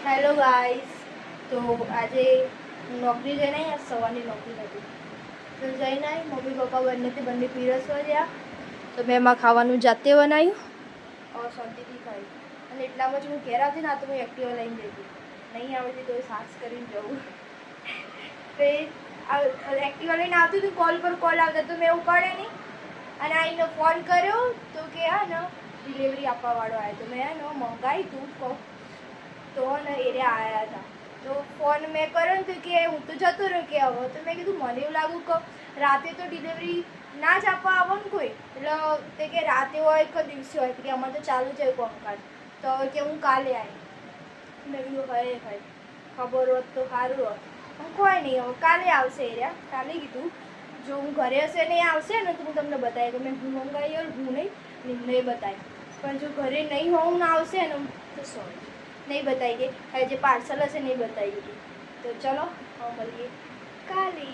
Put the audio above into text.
Hello guys, તો આજે નોકરી જઈને આવી. આજ સવારની નોકરી હતી તો જઈને આવી. મમ્મી પપ્પા બંને પીરસવા ગયા તો મેં એમાં ખાવાનું જાતે બનાવ્યું શાંતિથી ખાઈ. અને એટલામાં જ હું ઘેર આવતી ના તો હું એક્ટિવા લઈને જતી, નહીં આવતી તો સાસ કરીને જવું. તો એક્ટિવા લઈને આવતી હતી, કોલ પર કોલ આવતા તો મેં ઉપાડે નહીં. અને આઈને ફોન કર્યો તો કે હા ને ડિલિવરી આપવાવાળો આવ્યો. તો મેં મંગાવી તું તો ને એરિયા આવ્યા હતા. તો ફોન મેં કર્યો ને તો કે હું તો જતો રહ્યો કે હવે. તો મેં કીધું મને એવું લાગ્યું કે રાતે તો ડિલિવરી ના જ આપવા આવો ને કોઈ, એટલે તે કે રાતે હોય કે દિવસે હોય, કે અમારે તો ચાલુ જ હોય કોમકાજ. તો કે હું કાલે આવી. મેં કીધું હય ભાઈ ખબર હોત તો સારું હોત. હું કોઈ નહીં, હવે કાલે આવશે એરિયા. કાલે કીધું જો હું ઘરે હશે નહીં આવશે ને તો હું તમને બતાવી કે મેં હું મંગાવી હોય હું નહીં બતાવી. પણ જો ઘરે નહીં હોઉં ને આવશે ને તો સોરી નહીં બતાવી કે જે પાર્સલ હશે નહીં બતાવી. તો ચલો હવે મળીએ કાલે.